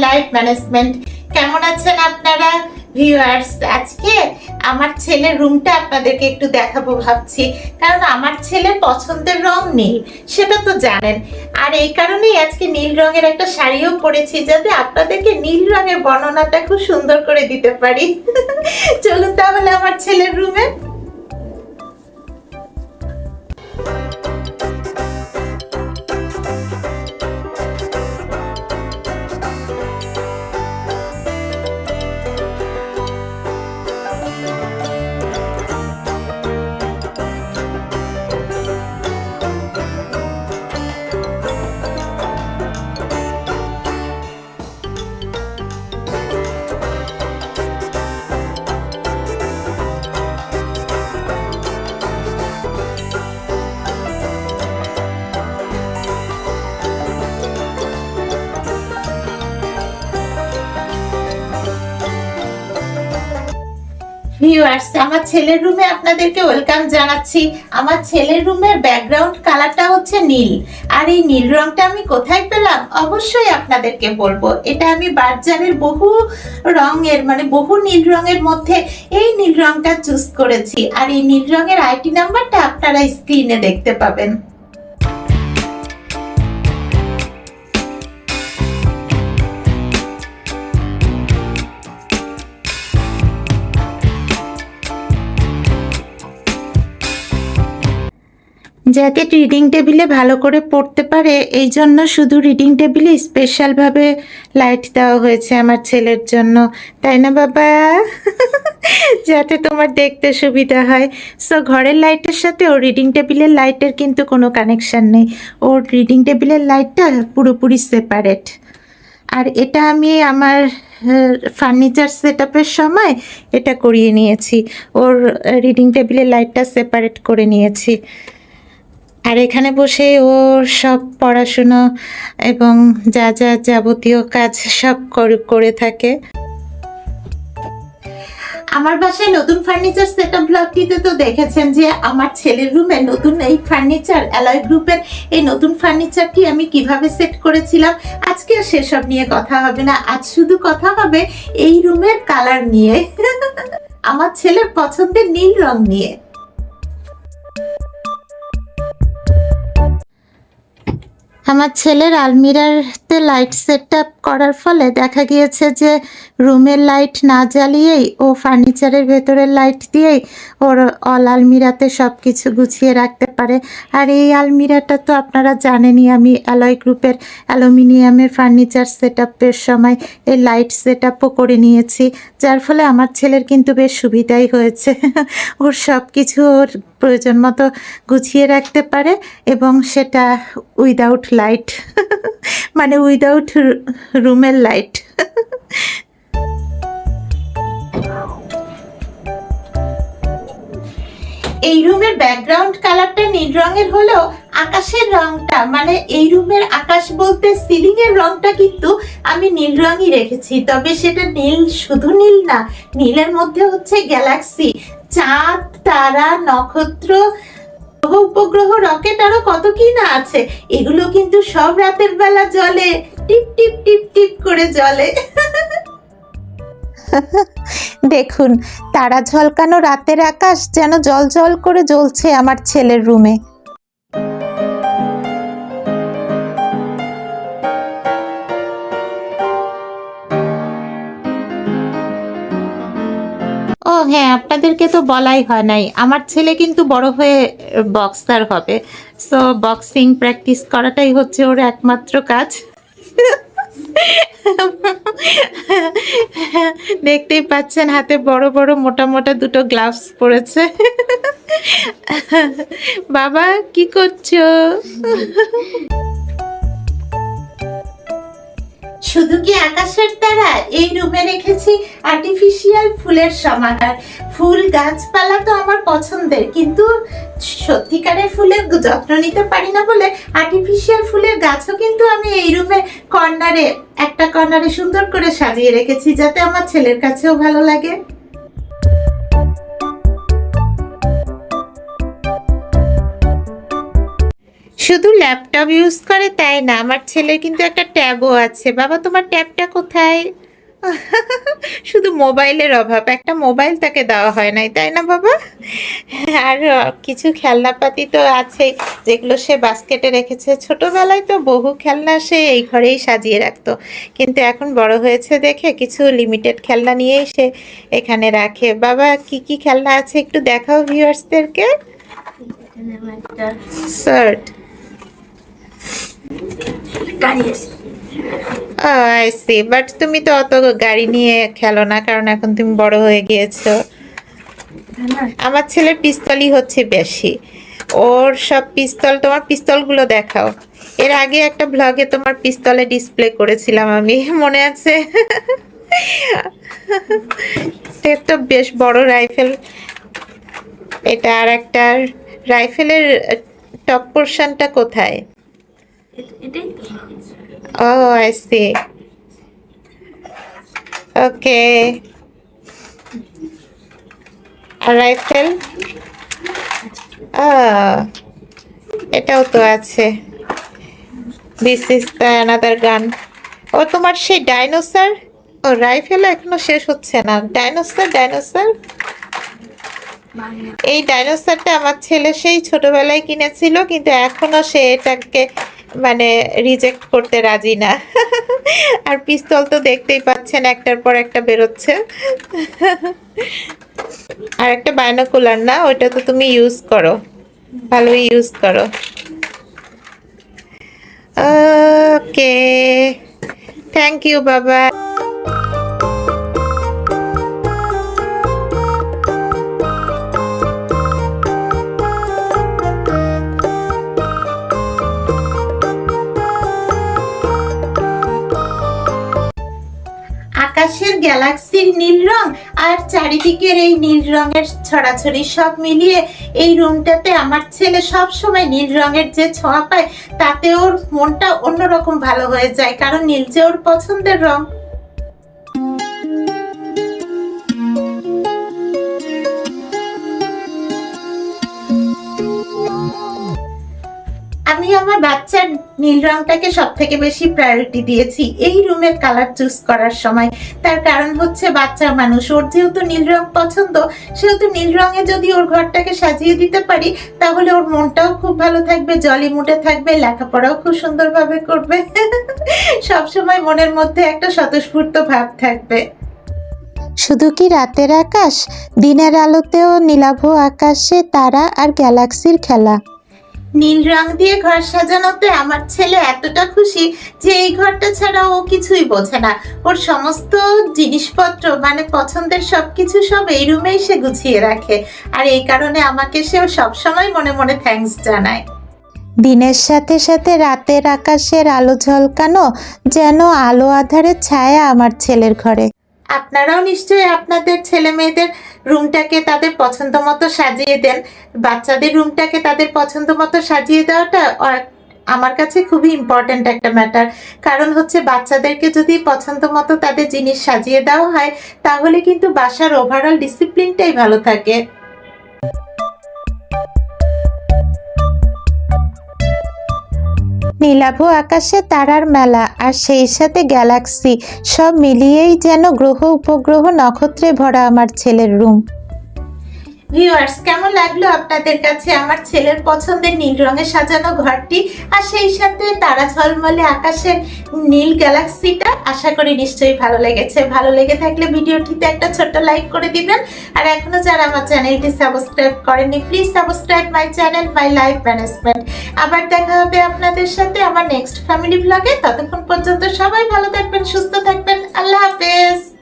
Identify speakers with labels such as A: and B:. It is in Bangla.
A: Life management. কেমন আছেন আপনারা ভিউয়ার্স? আজকে আমার ছেলের রুমটা আপনাদেরকে একটু দেখাবো ভাবছি, কারণ আমার ছেলের পছন্দের রং নীল, সেটা তো জানেন। আর এই কারণেই আজকে নীল রঙের একটা শাড়িও পরেছি, যাতে আপনাদেরকে নীল রঙের বর্ণনাটা খুব সুন্দর করে দিতে পারি। চলুন তাহলে আমার ছেলের রুমে। ভিউয়ার্স, আমার ছেলের রুমে আপনাদেরকে ওয়েলকাম জানাচ্ছি। আমার ছেলের রুমের ব্যাকগ্রাউন্ড কালারটা হচ্ছে নীল। আর এই নীল রংটা আমি কোথায় পেলাম অবশ্যই আপনাদেরকে বলবো। এটা আমি বাজারের বহু রঙের বহু নীল রঙের মধ্যে এই নীল রংটা চুজ করেছি। আর এই নীল রঙের আইটি নাম্বারটা আপনারা স্ক্রিনে দেখতে পাবেন। যাতে রিডিং টেবিলে ভালো করে পড়তে পারে, এই জন্য শুধু রিডিং টেবিলে স্পেশালভাবে লাইট দেওয়া হয়েছে আমার ছেলের জন্য, তাই না বাবা? যাতে তোমার দেখতে সুবিধা হয়। সো ঘরের লাইটের সাথে ওর রিডিং টেবিলের লাইটের কিন্তু কোনো কানেকশান নেই। ওর রিডিং টেবিলের লাইটটা পুরোপুরি সেপারেট। আর এটা আমি আমার ফার্নিচার সেট আপের সময় এটা করিয়ে নিয়েছি। ওর রিডিং টেবিলের লাইটটা সেপারেট করে নিয়েছি। আর এখানে বসে ও সব পড়াশুনো এবং যা যা যাবতীয় কাজ সব করে থাকে। আমার বাসায় নতুন ফার্নিচার সেটআপ ব্লগটিতে তো দেখেছেন যে আমার ছেলের রুমে নতুন এই ফার্নিচার, অ্যালয় গ্রুপের এই নতুন ফার্নিচারটি আমি কিভাবে সেট করেছিলাম। আজকে সেসব নিয়ে কথা হবে না, আজ শুধু কথা হবে এই রুমের কালার নিয়ে, আমার ছেলের পছন্দের নীল রং নিয়ে। আমার ছেলের আলমিরাতে লাইট সেট আপ করার ফলে দেখা গিয়েছে যে রুমের লাইট না জ্বালিয়েই ও ফার্নিচারের ভেতরের লাইট দিয়েই ওর আলমিরাতে সব কিছু গুছিয়ে রাখতে পারে। আর এই আলমিরাটা তো আপনারা জানেনই, আমি অ্যালয় গ্রুপের অ্যালুমিনিয়ামের ফার্নিচার সেট আপের সময় এই লাইট সেট আপও করে নিয়েছি, যার ফলে আমার ছেলের কিন্তু বেশ সুবিধাই হয়েছে। ওর সব কিছু ওর প্রয়োজন মতো গুছিয়ে রাখতে পারে, এবং সেটা উইদাউট লাইট, উইদাউট রুমের লাইট। এই রুমের ব্যাকগ্রাউন্ড কালারটা নীল রঙের হলেও আকাশের রংটা, এই রুমের আকাশ বলতে সিলিং এর রংটা কিন্তু আমি নীল রঙই রেখেছি। তবে সেটা নীল, শুধু নীল না, নীলের মধ্যে হচ্ছে গ্যালাক্সি, চাঁদ, তারা, নক্ষত্র, উপগ্রহ, রকেট, আরো কত কি না আছে। এগুলো কিন্তু সব রাতের বেলা জ্বলে, টিপ টিপ টিপ টিপ করে জ্বলে। দেখুন, তারা ঝলকানো রাতের আকাশ যেন জল জল করে জ্বলছে আমার ছেলের রুমে। ও হ্যাঁ, আপনাদেরকে তো বলাই হয় নাই, আমার ছেলে কিন্তু বড় হয়ে বক্সার হবে। সো বক্সিং প্র্যাকটিস করাটাই হচ্ছে ওর একমাত্র কাজ। দেখতেই পাচ্ছেন হাতে বড় বড় মোটা মোটা দুটো গ্লাভস পরেছে। বাবা কি করছো? শুধু কি আকাশের তারা? এই রুমে রেখেছি আর্টিফিশিয়াল ফুলের সমাহার। ফুল গাছপালা তো আমার পছন্দের, কিন্তু সত্যিকারের ফুলের যত্ন নিতে পারি না বলে আর্টিফিশিয়াল ফুলের গাছও কিন্তু আমি এই রুমে একটা কর্নারে সুন্দর করে সাজিয়ে রেখেছি, যাতে আমার ছেলের কাছেও ভালো লাগে। শুধু ল্যাপটপ ইউজ করে তাই না, আমার ছেলের কিন্তু একটা ট্যাবও আছে। বাবা তোমার ট্যাবটা কোথায়? শুধু মোবাইলের অভাব, একটা মোবাইল তাকে দেওয়া হয় নাই, তাই না বাবা? আর কিছু খেলনাপাতি তো আছেই, যেগুলো সে বাস্কেটে রেখেছে। ছোটবেলায় তো বহু খেলনা সে এই ঘরেই সাজিয়ে রাখতো, কিন্তু এখন বড় হয়েছে দেখে কিছু লিমিটেড খেলনা নিয়েই সে এখানে রাখে। বাবা কি কি খেলনা আছে একটু দেখাও ভিউয়ার্সদেরকে। শার্ট, আই সি, বাট তুমি তো অত গাড়ি নিয়ে খেলো না, কারণ এখন তুমি বড় হয়ে গিয়েছো। আমার ছেলের পিস্তলই হচ্ছে বেশি, ওর সব পিস্তল। তোমার পিস্তলগুলো দেখাও। এর আগে একটা ব্লগে তোমার পিস্তলে ডিসপ্লে করেছিলাম আমি, মনে আছে? এটা তো বেশ বড় রাইফেল। এটা আর একটা রাইফেলের টপ পোর্শনটা কোথায়? Oh I see, okay. আর রাইফেল এটাও তো আছে। দিস ইজ দ্য অ্যানাদার গান। ও তোমার সেই ডাইনোসর। ও রাইফেল এখনো শেষ হচ্ছে না। ডাইনোসর, ডাইনোসর, এই ডাইনোসরটা আমার ছেলে সেই ছোটবেলায় কিনেছিল, কিন্তু এখনো সে এটাকে মানে রিজেক্ট করতে রাজি না। আর পিস্তল তো দেখতেই পাচ্ছেন একটার পর একটা বেরোচ্ছে। আর একটা বাইনোকুলার না, ওইটা তো তুমি ইউজ করো, ভালোই ইউজ করো। ওকে, থ্যাংক ইউ বাবা। আকাশের গ্যালাক্সির নীল রং আর চারিদিকের এই নীল রঙের ছড়াছড়ি সব মিলিয়ে এই রুমটাতে আমার ছেলে সব সময় নীল রঙের যে ছোঁয়া পায়, তাতে ওর মনটা অন্যরকম ভালো হয়ে যায়, কারণ নীল যে ওর পছন্দের রং। আমি আমার বাচ্চার নীল রংটাকে সব থেকে বেশি প্রায়োরিটি দিয়েছি এই রুমের কালার চুজ করার সময়। তার কারণ হচ্ছে বাচ্চা মানুষ, ওর যেহেতু নীল রং পছন্দ, সেহেতু নীল রঙে যদি ওর ঘরটাকে সাজিয়ে দিতে পারি, তাহলে ওর মনটাও খুব ভালো থাকবে, জলি মুডে থাকবে, লেখাপড়াও খুব সুন্দরভাবে করবে। সবসময় মনের মধ্যে একটা স্বতঃস্ফূর্ত ভাব থাকবে। শুধু কি রাতের আকাশ, দিনের আলোতেও নীলাভ আকাশে তারা আর গ্যালাক্সির খেলা। নীল রং দিয়ে ঘর সাজানোতে আমার ছেলে এতটা খুশি যে এই ঘরটা ছাড়া ও কিছুই বোঝে না। ওর সমস্ত জিনিসপত্র মানে পছন্দের সবকিছু সব এই রুমেই সে গুছিয়ে রাখে, আর এই কারণে আমাকে সে সবসময় মনে মনে থ্যাঙ্কস জানায়। দিনের সাথে সাথে রাতের আকাশের আলো ঝলকানো যেন আলো আধারের ছায়া আমার ছেলের ঘরে। আপনারাও নিশ্চয়ই আপনাদের ছেলে মেয়েদের রুমটাকে তাদের পছন্দ মতো সাজিয়ে দেন। বাচ্চাদের রুমটাকে তাদের পছন্দ মতো সাজিয়ে দেওয়াটা আমার কাছে খুবই ইম্পর্ট্যান্ট একটা ম্যাটার। কারণ হচ্ছে বাচ্চাদেরকে যদি পছন্দ মতো তাদের জিনিস সাজিয়ে দেওয়া হয়, তাহলে কিন্তু বাসার ওভারঅল ডিসিপ্লিনটাই ভালো থাকে। নীলাভ আকাশে তারার মেলা আর সেই সাথে গ্যালাক্সি সব মিলিয়েই যেন গ্রহ উপগ্রহ নক্ষত্রে ভরা আমার ছেলের রুম। ভিউয়ার্স, কেমন লাগলো আপনাদের কাছে আমার ছেলের পছন্দের নীল রঙে সাজানো ঘরটি, আর সেই সাথে তারা ঝলমলে আকাশের নীল গ্যালাক্সিটা? আশা করি নিশ্চয়ই ভালো লেগেছে। ভালো লেগে থাকলে ভিডিওটিতে একটা ছোট্ট লাইক করে দিবেন, আর এখনো যারা আমার চ্যানেলটি সাবস্ক্রাইব করেননি, please subscribe my channel my life management. আবার দেখা হবে আপনাদের সাথে আমার নেক্সট ফ্যামিলি ব্লগে। ততক্ষণ পর্যন্ত সবাই ভালো থাকবেন, সুস্থ থাকবেন। আল্লাহ হাফেজ।